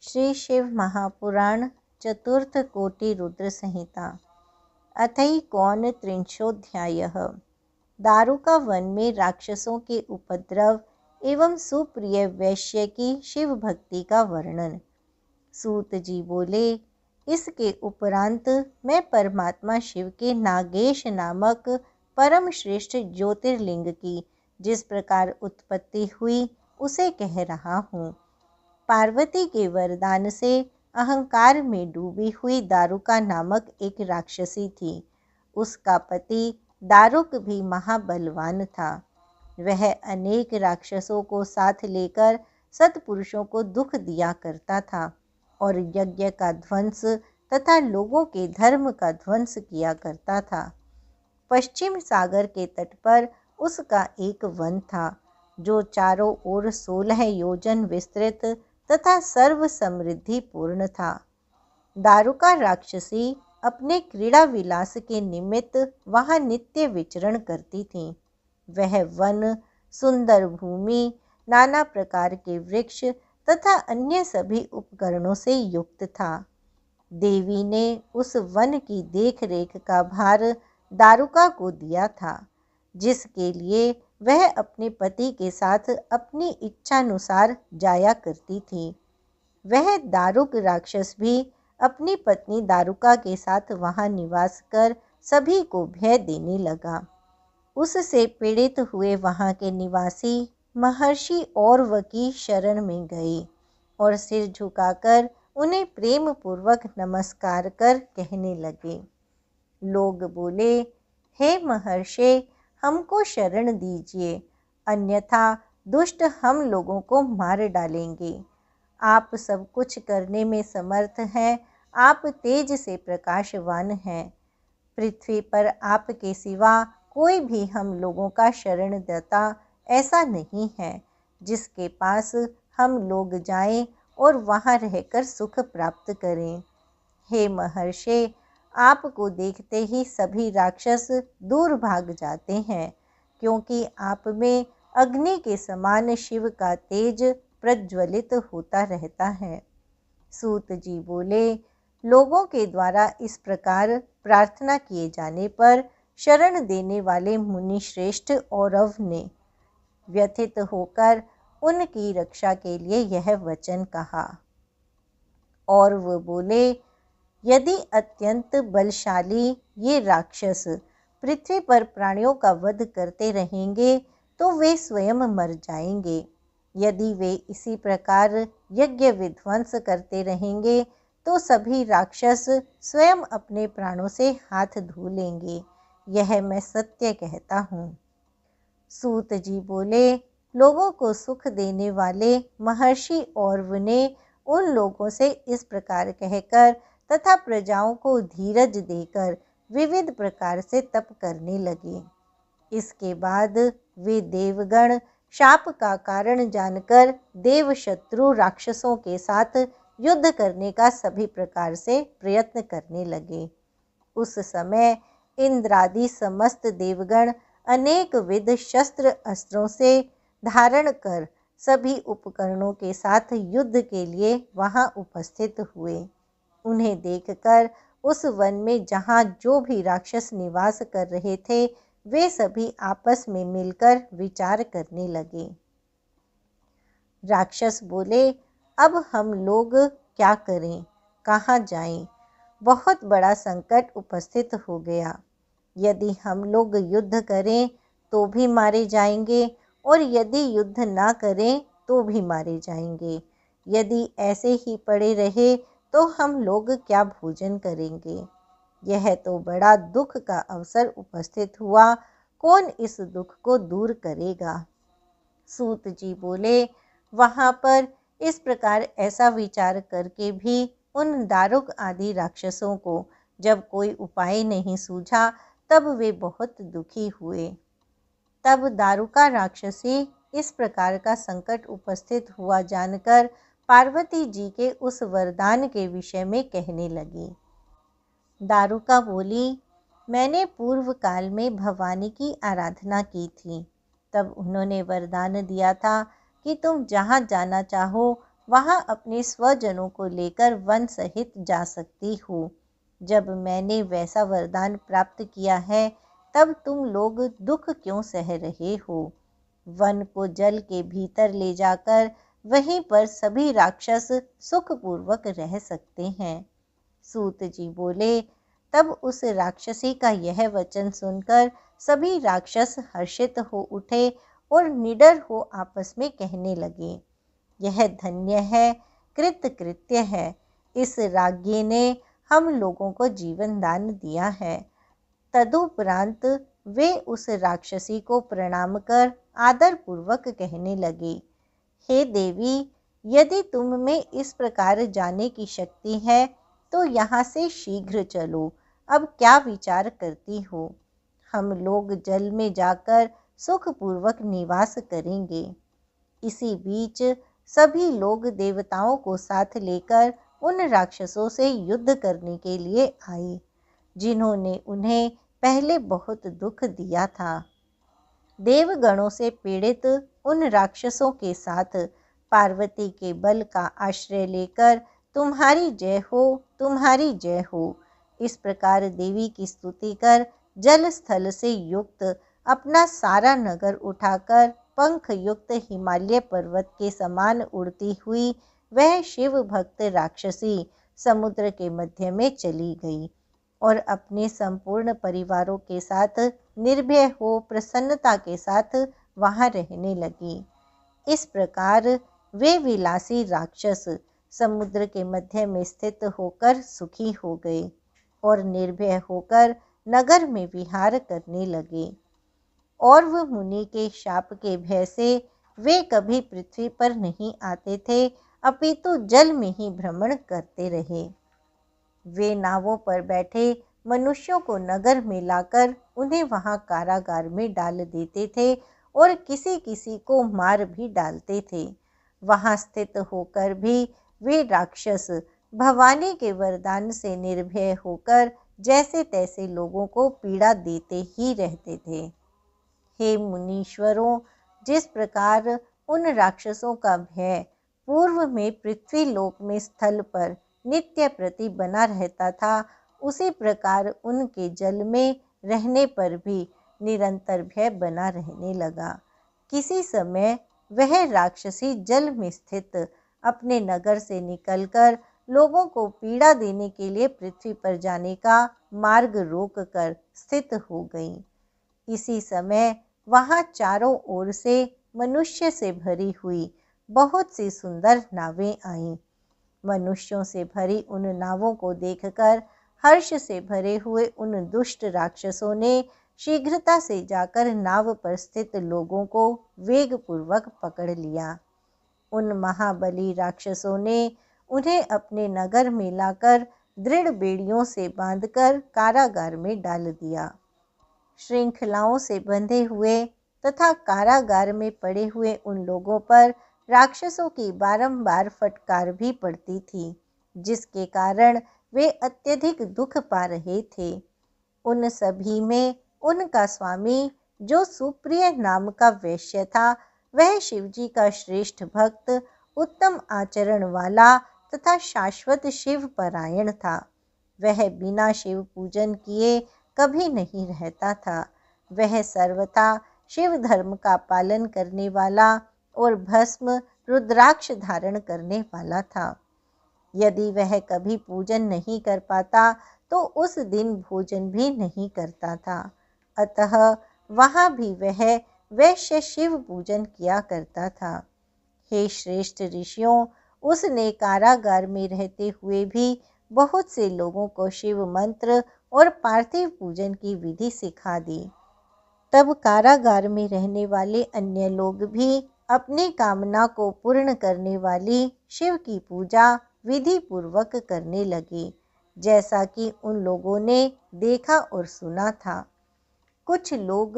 श्री शिव महापुराण चतुर्थ कोटि रुद्र संहिता अथैकोनत्रिंशोऽध्यायः। दारुका वन में राक्षसों के उपद्रव एवं सुप्रिय वैश्य की शिव भक्ति का वर्णन। सूत जी बोले, इसके उपरांत मैं परमात्मा शिव के नागेश नामक परम श्रेष्ठ ज्योतिर्लिंग की जिस प्रकार उत्पत्ति हुई उसे कह रहा हूँ। पार्वती के वरदान से अहंकार में डूबी हुई दारुका नामक एक राक्षसी थी। उसका पति दारुक भी महाबलवान था। वह अनेक राक्षसों को साथ लेकर सत्पुरुषों को दुख दिया करता था और यज्ञ का ध्वंस तथा लोगों के धर्म का ध्वंस किया करता था। पश्चिम सागर के तट पर उसका एक वन था जो चारों ओर 16 योजन विस्तृत तथा सर्व समृद्धि पूर्ण था। दारुका राक्षसी अपने क्रीड़ा विलास के निमित्त वहाँ नित्य विचरण करती थी। वह वन सुंदर भूमि, नाना प्रकार के वृक्ष तथा अन्य सभी उपकरणों से युक्त था। देवी ने उस वन की देखरेख का भार दारुका को दिया था, जिसके लिए वह अपने पति के साथ अपनी इच्छानुसार जाया करती थी। वह दारुक राक्षस भी अपनी पत्नी दारुका के साथ वहां निवास कर सभी को भय देने लगा। उससे पीड़ित हुए वहां के निवासी महर्षि औरव की शरण में गए और सिर झुकाकर उन्हें प्रेम पूर्वक नमस्कार कर कहने लगे। लोग बोले, हे महर्षि, हमको शरण दीजिए, अन्यथा दुष्ट हम लोगों को मार डालेंगे। आप सब कुछ करने में समर्थ हैं, आप तेज से प्रकाशवान हैं। पृथ्वी पर आपके सिवा कोई भी हम लोगों का शरणदाता ऐसा नहीं है जिसके पास हम लोग जाएं और वहां रहकर सुख प्राप्त करें। हे महर्षि, आपको देखते ही सभी राक्षस दूर भाग जाते हैं, क्योंकि आप में अग्नि के समान शिव का तेज प्रज्वलित होता रहता है। सूत जी बोले, लोगों के द्वारा इस प्रकार प्रार्थना किए जाने पर शरण देने वाले मुनि श्रेष्ठ औरव ने व्यथित होकर उनकी रक्षा के लिए यह वचन कहा। और वो बोले, यदि अत्यंत बलशाली ये राक्षस पृथ्वी पर प्राणियों का वध करते रहेंगे तो वे स्वयं मर जाएंगे। यदि वे इसी प्रकार यज्ञ विध्वंस करते रहेंगे तो सभी राक्षस स्वयं अपने प्राणों से हाथ धो लेंगे। यह मैं सत्य कहता हूँ। सूत जी बोले, लोगों को सुख देने वाले महर्षि औरव ने उन लोगों से इस प्रकार कहकर तथा प्रजाओं को धीरज देकर विविध प्रकार से तप करने लगे। इसके बाद वे देवगण शाप का कारण जानकर देव शत्रु राक्षसों के साथ युद्ध करने का सभी प्रकार से प्रयत्न करने लगे। उस समय इंद्रादि समस्त देवगण अनेक विध शस्त्र अस्त्रों से धारण कर सभी उपकरणों के साथ युद्ध के लिए वहां उपस्थित हुए। उन्हें देखकर उस वन में जहाँ जो भी राक्षस निवास कर रहे थे वे सभी आपस में मिलकर विचार करने लगे। राक्षस बोले, अब हम लोग क्या करें, कहाँ जाएं? बहुत बड़ा संकट उपस्थित हो गया। यदि हम लोग युद्ध करें तो भी मारे जाएंगे और यदि युद्ध ना करें तो भी मारे जाएंगे। यदि ऐसे ही पड़े रहे तो हम लोग क्या भोजन करेंगे? यह तो बड़ा दुख का अवसर उपस्थित हुआ, कौन इस दुख को दूर करेगा? सूत जी बोले, वहाँ पर इस प्रकार ऐसा विचार करके भी उन दारुक आदि राक्षसों को जब कोई उपाय नहीं सूझा तब वे बहुत दुखी हुए। तब दारुका राक्षसी इस प्रकार का संकट उपस्थित हुआ जानकर पार्वती जी के उस वरदान के विषय में कहने लगी। दारुका बोली, मैंने पूर्व काल में भवानी की आराधना की थी। तब उन्होंने वरदान दिया था कि तुम जहाँ जाना चाहो वहाँ अपने स्वजनों को लेकर वन सहित जा सकती हूँ। जब मैंने वैसा वरदान प्राप्त किया है, तब तुम लोग दुख क्यों सह रहे हो? वन को जल के भीतर ले जाकर वहीं पर सभी राक्षस सुखपूर्वक रह सकते हैं। सूत जी बोले, तब उस राक्षसी का यह वचन सुनकर सभी राक्षस हर्षित हो उठे और निडर हो आपस में कहने लगे, यह धन्य है, कृतकृत्य है। इस राज्ञी ने हम लोगों को जीवन दान दिया है। तदुपरांत वे उस राक्षसी को प्रणाम कर आदर पूर्वक कहने लगे, हे देवी, यदि तुम में इस प्रकार जाने की शक्ति है तो यहाँ से शीघ्र चलो। अब क्या विचार करती हो? हम लोग जल में जाकर सुखपूर्वक निवास करेंगे। इसी बीच सभी लोग देवताओं को साथ लेकर उन राक्षसों से युद्ध करने के लिए आए, जिन्होंने उन्हें पहले बहुत दुख दिया था। देवगणों से पीड़ित उन राक्षसों के साथ पार्वती के बल का आश्रय लेकर तुम्हारी जय हो, तुम्हारी जय हो, इस प्रकार देवी की स्तुति कर जल स्थल से युक्त अपना सारा नगर उठाकर पंख युक्त हिमालय पर्वत के समान उड़ती हुई वह शिव भक्त राक्षसी समुद्र के मध्य में चली गई और अपने संपूर्ण परिवारों के साथ निर्भय हो प्रसन्नता के साथ वहां रहने लगी। इस प्रकार वे विलासी राक्षस समुद्र के मध्य में स्थित होकर सुखी हो गए और निर्भय होकर नगर में विहार करने लगे। और वह मुनि के शाप के भय से वे कभी पृथ्वी पर नहीं आते थे, अपितु जल में ही भ्रमण करते रहे। वे नावों पर बैठे मनुष्यों को नगर में लाकर उन्हें वहां कारागार में डाल देते थे और किसी किसी को मार भी डालते थे। वहां स्थित होकर भी वे राक्षस भवानी के वरदान से निर्भय होकर जैसे तैसे लोगों को पीड़ा देते ही रहते थे। हे मुनीश्वरों, जिस प्रकार उन राक्षसों का भय पूर्व में पृथ्वी लोक में स्थल पर नित्य प्रति बना रहता था, उसी प्रकार उनके जल में रहने पर भी निरंतर भय बना रहने लगा। किसी समय वह राक्षसी जल में स्थित अपने नगर से निकलकर लोगों को पीड़ा देने के लिए पृथ्वी पर जाने का मार्ग रोककर स्थित हो गई। इसी समय वहां चारों ओर से मनुष्य से भरी हुई बहुत सी सुंदर नावें आईं। मनुष्यों से भरी उन नावों को देखकर हर्ष से भरे हुए उन दुष्ट राक्षसों ने शीघ्रता से जाकर नाव पर स्थित लोगों को वेगपूर्वक पकड़ लिया। उन महाबली राक्षसों ने उन्हें अपने नगर में लाकर दृढ़ बेड़ियों से बांधकर कारागार में डाल दिया। श्रृंखलाओं से बंधे हुए तथा कारागार में पड़े हुए उन लोगों पर राक्षसों की बारंबार फटकार भी पड़ती थी, जिसके कारण वे अत्यधिक दुख पा रहे थे। उन सभी में उनका स्वामी, जो सुप्रिय नाम का वैश्य था, वह शिवजी का श्रेष्ठ भक्त, उत्तम आचरण वाला तथा शाश्वत शिव परायण था। वह बिना शिव पूजन किए कभी नहीं रहता था। वह सर्वथा शिव धर्म का पालन करने वाला और भस्म रुद्राक्ष धारण करने वाला था। यदि वह कभी पूजन नहीं कर पाता तो उस दिन भोजन भी नहीं करता था। अतः वहाँ भी वह वैश्य शिव पूजन किया करता था। हे श्रेष्ठ ऋषियों, उसने कारागार में रहते हुए भी बहुत से लोगों को शिव मंत्र और पार्थिव पूजन की विधि सिखा दी। तब कारागार में रहने वाले अन्य लोग भी अपनी कामना को पूर्ण करने वाली शिव की पूजा विधि पूर्वक करने लगे, जैसा कि उन लोगों ने देखा और सुना था। कुछ लोग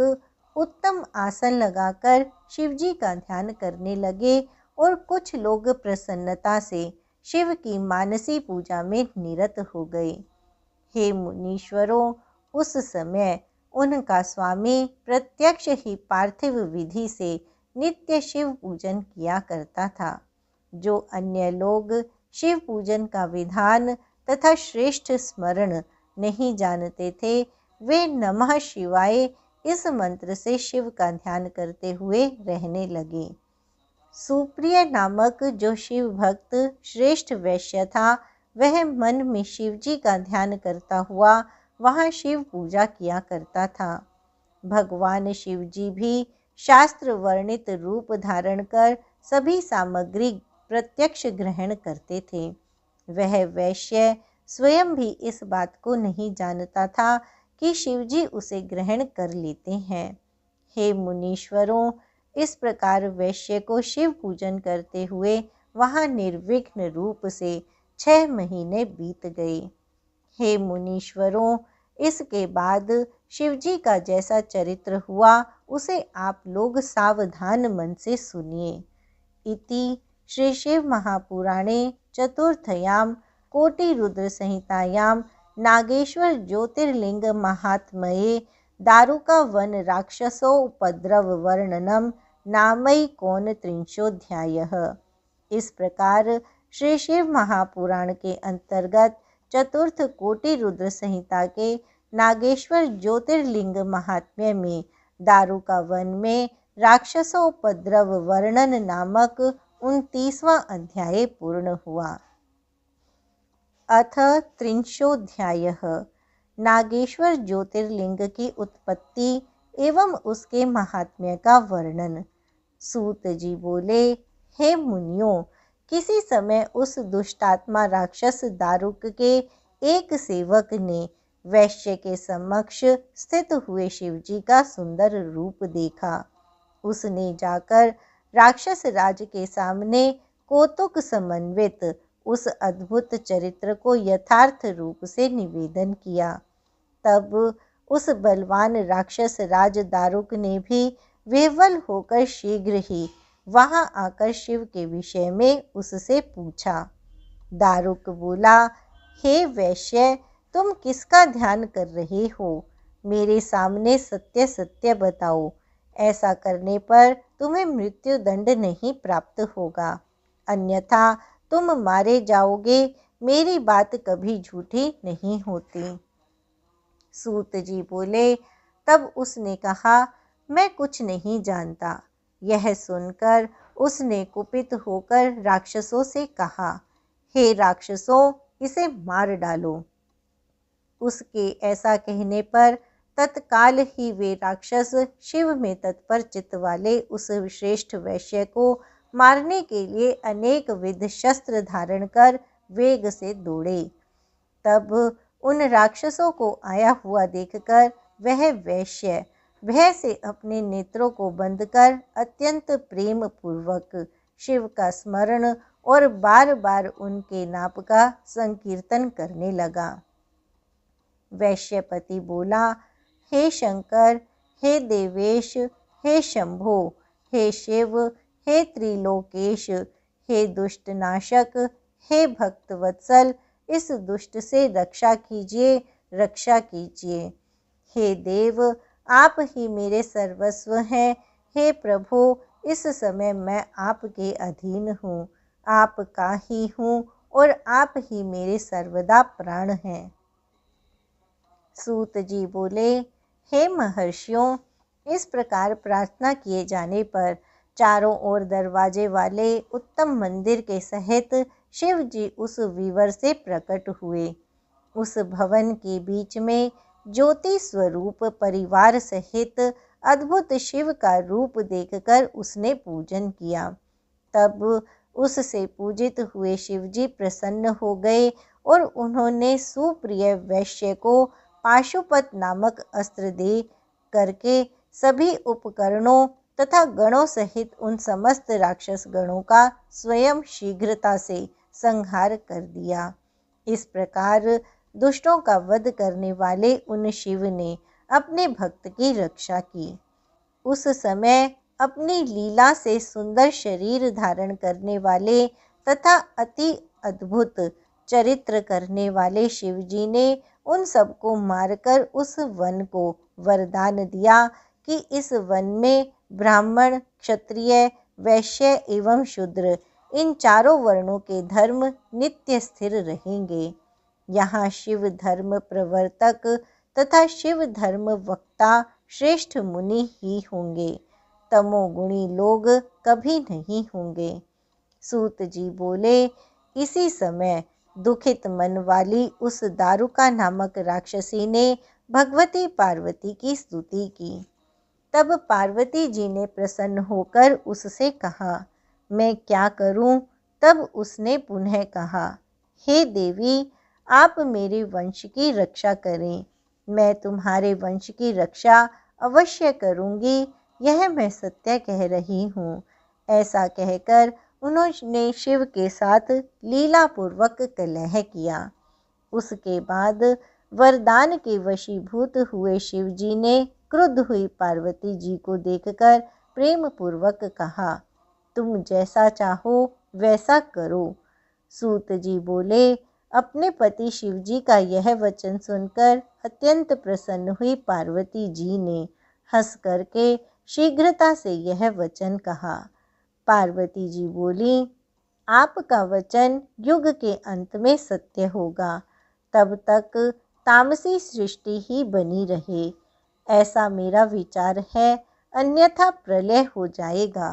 उत्तम आसन लगाकर शिवजी का ध्यान करने लगे और कुछ लोग प्रसन्नता से शिव की मानसी पूजा में निरत हो गए। हे मुनीश्वरों, उस समय उनका स्वामी प्रत्यक्ष ही पार्थिव विधि से नित्य शिव पूजन किया करता था। जो अन्य लोग शिव पूजन का विधान तथा श्रेष्ठ स्मरण नहीं जानते थे, वे नमः शिवाय इस मंत्र से शिव का ध्यान करते हुए रहने लगे। सुप्रिय नामक जो शिव भक्त श्रेष्ठ वैश्य था, वह मन में शिवजी का ध्यान करता हुआ वहाँ शिव पूजा किया करता था। भगवान शिवजी भी शास्त्र वर्णित रूप धारण कर सभी सामग्री प्रत्यक्ष ग्रहण करते थे। वह वैश्य स्वयं भी इस बात को नहीं जानता था कि शिवजी उसे ग्रहण कर लेते हैं। हे मुनीश्वरों, इस प्रकार वैश्य को शिव पूजन करते हुए वहाँ निर्विघ्न रूप से 6 महीने बीत गए। हे मुनीश्वरों, इसके बाद शिवजी का जैसा चरित्र हुआ उसे आप लोग सावधान मन से सुनिए। इति श्री शिव महापुराणे चतुर्थयाम कोटि रुद्र संहितायां नागेश्वर ज्योतिर्लिंग महात्मये दारुका वन राक्षसोपद्रव वर्णनम नामैकोनत्रिंशोऽध्यायः। इस प्रकार श्री शिव महापुराण के अंतर्गत चतुर्थ कोटि रुद्र संहिता के नागेश्वर ज्योतिर्लिंग महात्म्य में दारुका वन में राक्षसोपद्रव वर्णन नामक 29वां अध्याय पूर्ण हुआ। अथ त्रिंशोऽध्यायः। नागेश्वर ज्योतिर्लिंग की उत्पत्ति एवं उसके महात्म्य का वर्णन। सूत जी बोले, हे मुनियों, किसी समय उस दुष्टात्मा राक्षस दारुक के एक सेवक ने वैश्य के समक्ष स्थित हुए शिवजी का सुंदर रूप देखा। उसने जाकर राक्षस राज के सामने कौतुक समन्वित उस अद्भुत चरित्र को यथार्थ रूप से निवेदन किया। तब उस बलवान राक्षस राज दारुक ने भी विह्वल होकर शीघ्र ही वहां आकर शिव के विषय में उससे पूछा। दारुक बोला, हे वैश्य, तुम किसका ध्यान कर रहे हो? मेरे सामने सत्य सत्य बताओ। ऐसा करने पर तुम्हें मृत्यु दंड नहीं प्राप्त होगा, अन्यथा तुम मारे जाओगे। मेरी बात कभी झूठी नहीं होती। सूत जी बोले, तब उसने कहा, मैं कुछ नहीं जानता। यह सुनकर उसने कुपित होकर राक्षसों से कहा, हे राक्षसों, इसे मार डालो। उसके ऐसा कहने पर तत्काल ही वे राक्षस शिव में तत्पर चित्त वाले उस श्रेष्ठ वैश्य को मारने के लिए अनेक विध शस्त्र धारण कर वेग से दौड़े। तब उन राक्षसों को आया हुआ देखकर वह वैश्य भय से अपने नेत्रों को बंद कर अत्यंत प्रेम पूर्वक शिव का स्मरण और बार बार उनके नाप का संकीर्तन करने लगा। वैश्यपति बोला, हे शंकर, हे देवेश, हे शंभो, हे शिव, हे त्रिलोकेश, हे दुष्ट नाशक, हे भक्तवत्सल, इस दुष्ट से रक्षा कीजिए, रक्षा कीजिए। हे देव, आप ही मेरे सर्वस्व हैं। हे प्रभु, इस समय मैं आपके अधीन हूँ, आपका ही हूँ और आप ही मेरे सर्वदा प्राण हैं। सूत जी बोले, हे महर्षियों, इस प्रकार प्रार्थना किए जाने पर चारों ओर दरवाजे वाले उत्तम मंदिर के सहित शिव जी उस विवर से प्रकट हुए। उस भवन के बीच में ज्योति स्वरूप परिवार सहित अद्भुत शिव का रूप देखकर उसने पूजन किया। तब उससे पूजित हुए शिवजी प्रसन्न हो गए और उन्होंने सुप्रिय वैश्य को पाशुपत नामक अस्त्र दे करके सभी उपकरणों तथा गणों सहित उन समस्त राक्षस गणों का स्वयं शीघ्रता से संहार कर दिया। इस प्रकार दुष्टों का वध करने वाले उन शिव ने अपने भक्त की रक्षा की। उस समय अपनी लीला से सुंदर शरीर धारण करने वाले तथा अति अद्भुत चरित्र करने वाले शिवजी ने उन सबको मारकर उस वन को वरदान दिया कि इस वन में ब्राह्मण, क्षत्रिय, वैश्य एवं शूद्र इन चारों वर्णों के धर्म नित्य स्थिर रहेंगे। यहाँ शिव धर्म प्रवर्तक तथा शिव धर्म वक्ता श्रेष्ठ मुनि ही होंगे, तमोगुणी लोग कभी नहीं होंगे। सूत जी बोले, इसी समय दुखित मन वाली उस दारुका नामक राक्षसी ने भगवती पार्वती की स्तुति की। तब पार्वती जी ने प्रसन्न होकर उससे कहा, मैं क्या करूं? तब उसने पुनः कहा, हे देवी, आप मेरे वंश की रक्षा करें। मैं तुम्हारे वंश की रक्षा अवश्य करूंगी, यह मैं सत्य कह रही हूँ। ऐसा कहकर उन्होंने शिव के साथ लीलापूर्वक कलह किया। उसके बाद वरदान के वशीभूत हुए शिव जी ने क्रुद्ध हुई पार्वती जी को देखकर प्रेम पूर्वक कहा, तुम जैसा चाहो वैसा करो। सूत जी बोले, अपने पति शिव जी का यह वचन सुनकर अत्यंत प्रसन्न हुई पार्वती जी ने हंस करके शीघ्रता से यह वचन कहा। पार्वती जी बोली, आपका वचन युग के अंत में सत्य होगा, तब तक तामसी सृष्टि ही बनी रहे, ऐसा मेरा विचार है, अन्यथा प्रलय हो जाएगा।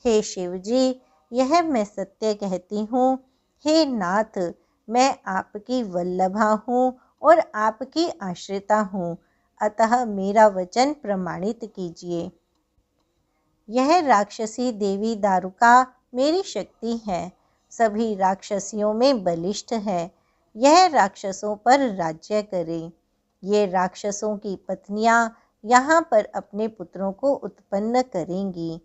हे शिव जी, यह मैं सत्य कहती हूँ। हे नाथ, मैं आपकी वल्लभा हूँ और आपकी आश्रिता हूँ, अतः मेरा वचन प्रमाणित कीजिए। यह राक्षसी देवी दारुका मेरी शक्ति है, सभी राक्षसियों में बलिष्ठ है। यह राक्षसों पर राज्य करे। ये राक्षसों की पत्नियां यहाँ पर अपने पुत्रों को उत्पन्न करेंगी।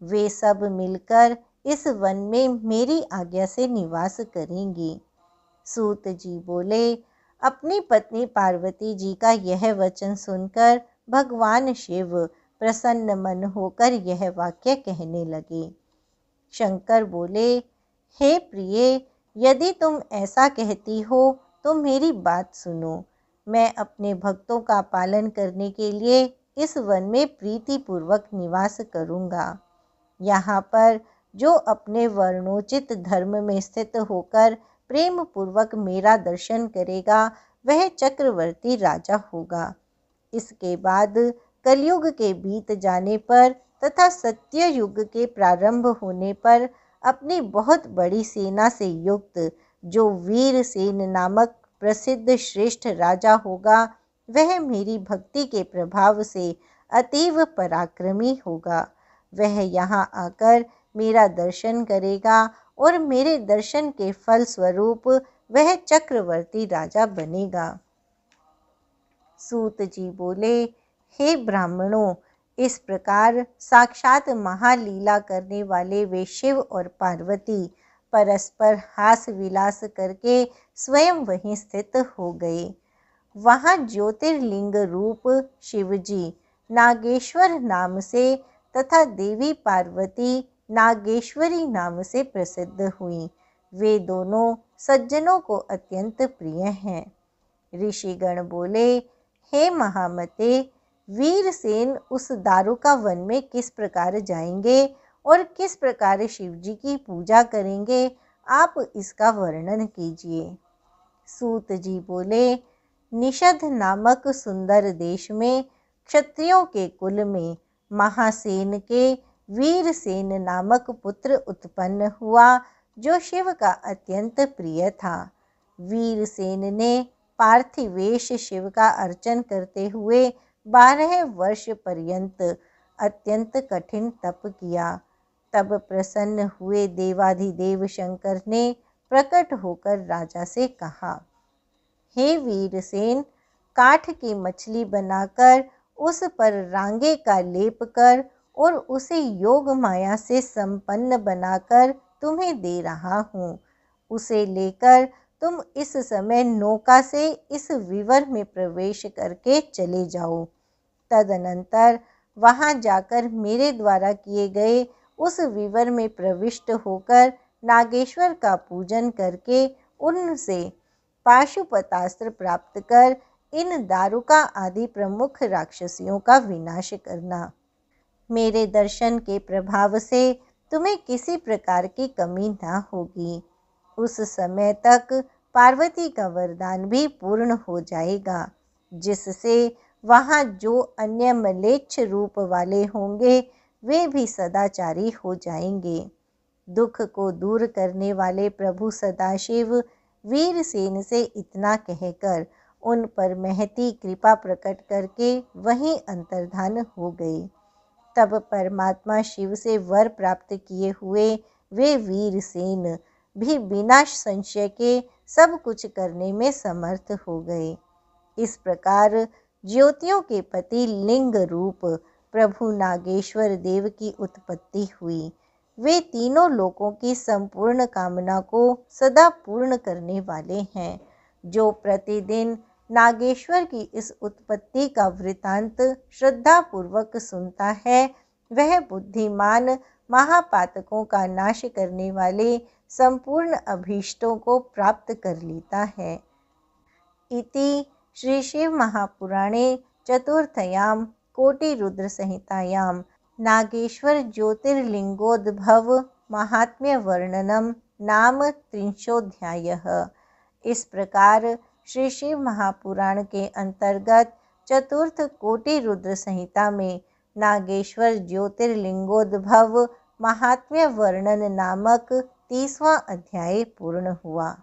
वे सब मिलकर इस वन में मेरी आज्ञा से निवास करेंगी। सूत जी बोले, अपनी पत्नी पार्वती जी का यह वचन सुनकर भगवान शिव प्रसन्न मन होकर यह वाक्य कहने लगे। शंकर बोले, हे प्रिय, यदि तुम ऐसा कहती हो तो मेरी बात सुनो। मैं अपने भक्तों का पालन करने के लिए इस वन में प्रीतिपूर्वक निवास करूँगा। यहाँ पर जो अपने वर्णोचित धर्म में स्थित होकर प्रेम पूर्वक मेरा दर्शन करेगा वह चक्रवर्ती राजा होगा। इसके बाद कलयुग के बीत जाने पर तथा सत्य युग के प्रारंभ होने पर अपनी बहुत बड़ी सेना से युक्त जो वीरसेन नामक प्रसिद्ध श्रेष्ठ राजा होगा, वह मेरी भक्ति के प्रभाव से अतीव पराक्रमी होगा। वह यहाँ आकर मेरा दर्शन करेगा और मेरे दर्शन के फल स्वरूप वह चक्रवर्ती राजा बनेगा। सूत जी बोले, हे ब्राह्मणों, इस प्रकार साक्षात महालीला करने वाले वे शिव और पार्वती परस्पर हास विलास करके स्वयं वहीं स्थित हो गए। वहाँ ज्योतिर्लिंग रूप शिवजी नागेश्वर नाम से तथा देवी पार्वती नागेश्वरी नाम से प्रसिद्ध हुई। वे दोनों सज्जनों को अत्यंत प्रिय हैं। ऋषिगण बोले, हे महामते, वीरसेन उस दारुका वन में किस प्रकार जाएंगे और किस प्रकार शिवजी की पूजा करेंगे, आप इसका वर्णन कीजिए। सूत जी बोले, निषद नामक सुंदर देश में क्षत्रियों के कुल में महासेन के वीरसेन नामक पुत्र उत्पन्न हुआ, जो शिव का अत्यंत प्रिय था। वीरसेन ने पार्थिवेश शिव का अर्चन करते हुए 12 वर्ष पर्यंत अत्यंत कठिन तप किया। तब प्रसन्न हुए देवाधिदेव शंकर ने प्रकट होकर राजा से कहा, हे वीरसेन, काठ की मछली बनाकर उस पर रांगे का लेप कर और उसे योग माया से संपन्न बनाकर तुम्हें दे रहा हूँ। उसे लेकर तुम इस समय नौका से इस विवर में प्रवेश करके चले जाओ। तदनंतर वहां जाकर मेरे द्वारा किए गए उस विवर में प्रविष्ट होकर नागेश्वर का पूजन करके उनसे पाशुपतास्त्र प्राप्त कर इन दारुका आदि प्रमुख राक्षसियों का विनाश करना। मेरे दर्शन के प्रभाव से तुम्हें किसी प्रकार की कमी ना होगी। उस समय तक पार्वती का वरदान भी पूर्ण हो जाएगा, जिससे वहाँ जो अन्य म्लेच्छ रूप वाले होंगे वे भी सदाचारी हो जाएंगे। दुख को दूर करने वाले प्रभु सदाशिव वीरसेन से इतना कहकर उन पर महती कृपा प्रकट करके वहीं अंतर्धान हो गए। तब परमात्मा शिव से वर प्राप्त किए हुए वे वीरसेन भी बिना संशय के सब कुछ करने में समर्थ हो गए। इस प्रकार ज्योतियों के पति लिंग रूप प्रभु नागेश्वर देव की उत्पत्ति हुई। वे तीनों लोकों की संपूर्ण कामना को सदा पूर्ण करने वाले हैं। जो प्रतिदिन नागेश्वर की इस उत्पत्ति का वृतांत श्रद्धा पूर्वक सुनता है, वह बुद्धिमान महापातकों का नाश करने वाले संपूर्ण अभीष्टों को प्राप्त कर लेता है। इति श्री शिव महापुराणे चतुर्थयां कोटिरुद्र संहितायां नागेश्वर ज्योतिर्लिंगोद्भव महात्म्य वर्णनम नाम 30 इस प्रकार श्री शिव महापुराण के अंतर्गत चतुर्थ कोटिरुद्र संहिता में नागेश्वर ज्योतिर्लिंगोद्भव महात्म्य वर्णन नामक 30वां अध्याय पूर्ण हुआ।